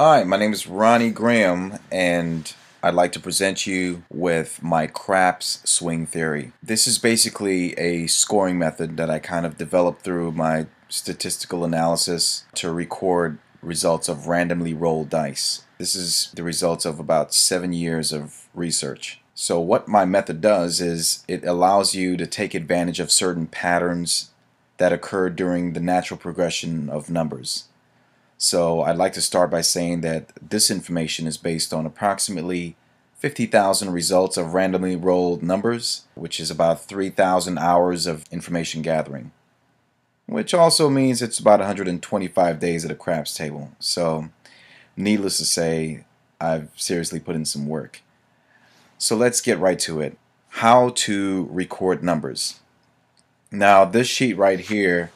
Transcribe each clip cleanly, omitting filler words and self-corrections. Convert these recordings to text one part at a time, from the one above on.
Hi, my name is Ronnie Graham, and I'd like to present you with my craps swing theory. This is basically a scoring method that I kind of developed through my statistical analysis to record results of randomly rolled dice. This is the results of about 7 years of research. So what my method does is it allows you to take advantage of certain patterns that occur during the natural progression of numbers. So I'd like to start by saying that this information is based on approximately 50,000 results of randomly rolled numbers, which is about 3,000 hours of information gathering, which also means it's about 125 days at a craps table. So needless to say, I've seriously put in some work. So let's get right to it. How to record numbers. Now this sheet right here,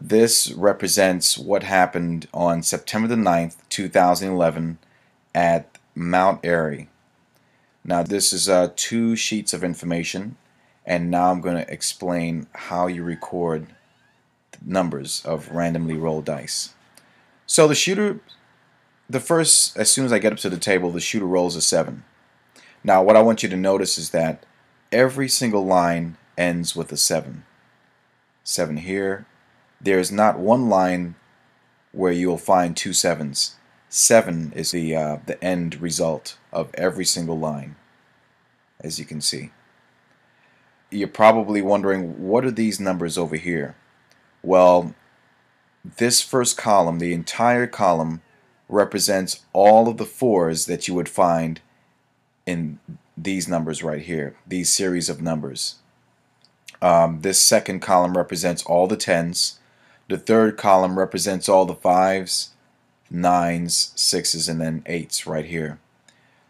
this represents what happened on September the 9th, 2011 at Mount Airy. Now this is 2 sheets of information, and now I'm going to explain how you record numbers of randomly rolled dice. So the shooter, as soon as I get up to the table, the shooter rolls a 7. Now what I want you to notice is that every single line ends with a 7. 7 here. There's not one line where you'll find 2 sevens. 7 is the end result of every single line, as you can see. You're probably wondering, what are these numbers over here? Well, this first column, the entire column, represents all of the 4s that you would find in these numbers right here, these series of numbers. This second column represents all the 10s. The third column represents all the 5s, 9s, 6s, and then 8s right here.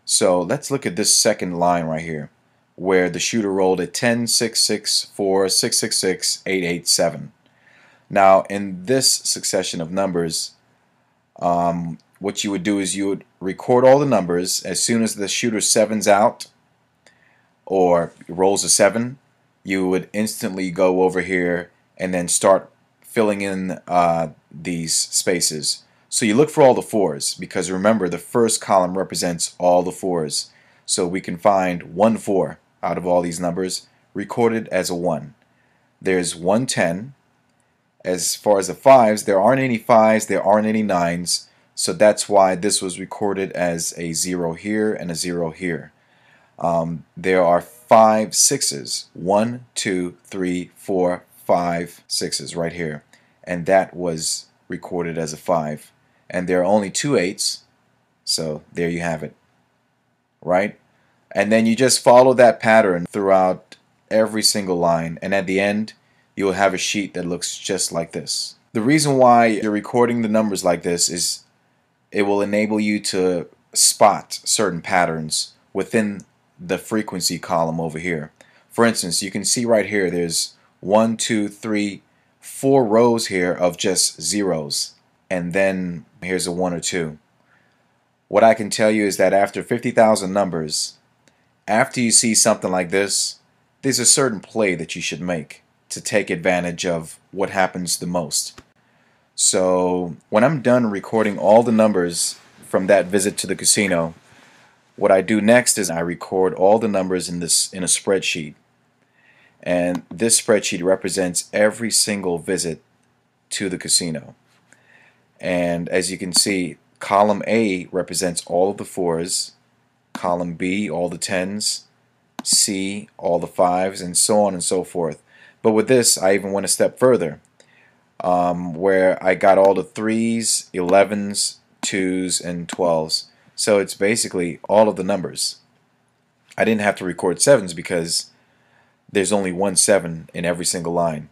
So let's look at this second line right here, where the shooter rolled a 10, 6, 6, 4, 6, 6, 6, 8, 8, 7. Now in this succession of numbers, what you would do is you would record all the numbers. As soon as the shooter 7's out or rolls a 7, you would instantly go over here and then start filling in these spaces. So you look for all the 4s, because remember, the first column represents all the 4s. So we can find 1 4 out of all these numbers recorded as a 1. There's 1 10. As far as the 5s, there aren't any 5s, there aren't any 9s. So that's why this was recorded as a 0 here and a 0 here. There are 5 6s. 1, 2, 3, 4, 5 6s right here, and that was recorded as a 5. And there are only 2 8s, so there you have it, right? And then you just follow that pattern throughout every single line, and at the end you'll have a sheet that looks just like this. The reason why you're recording the numbers like this is it will enable you to spot certain patterns within the frequency column over here. For instance, you can see right here there's 1, 2, 3, 4 rows here of just zeros, and then here's a 1 or 2. What I can tell you is that after 50,000 numbers, after you see something like this, there's a certain play that you should make to take advantage of what happens the most. So when I'm done recording all the numbers from that visit to the casino, what I do next is I record all the numbers in a spreadsheet. And this spreadsheet represents every single visit to the casino. And as you can see, column A represents all of the 4s, column B all the 10s, C all the 5s, and so on and so forth. But with this, I even went a step further, where I got all the 3s, 11s, 2s, and 12s. So it's basically all of the numbers. I didn't have to record 7s because there's only 1 7 in every single line.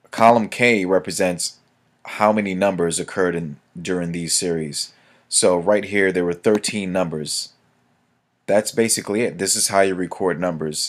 Column K represents how many numbers occurred during these series. So right here there were 13 numbers. That's basically it. This is how you record numbers.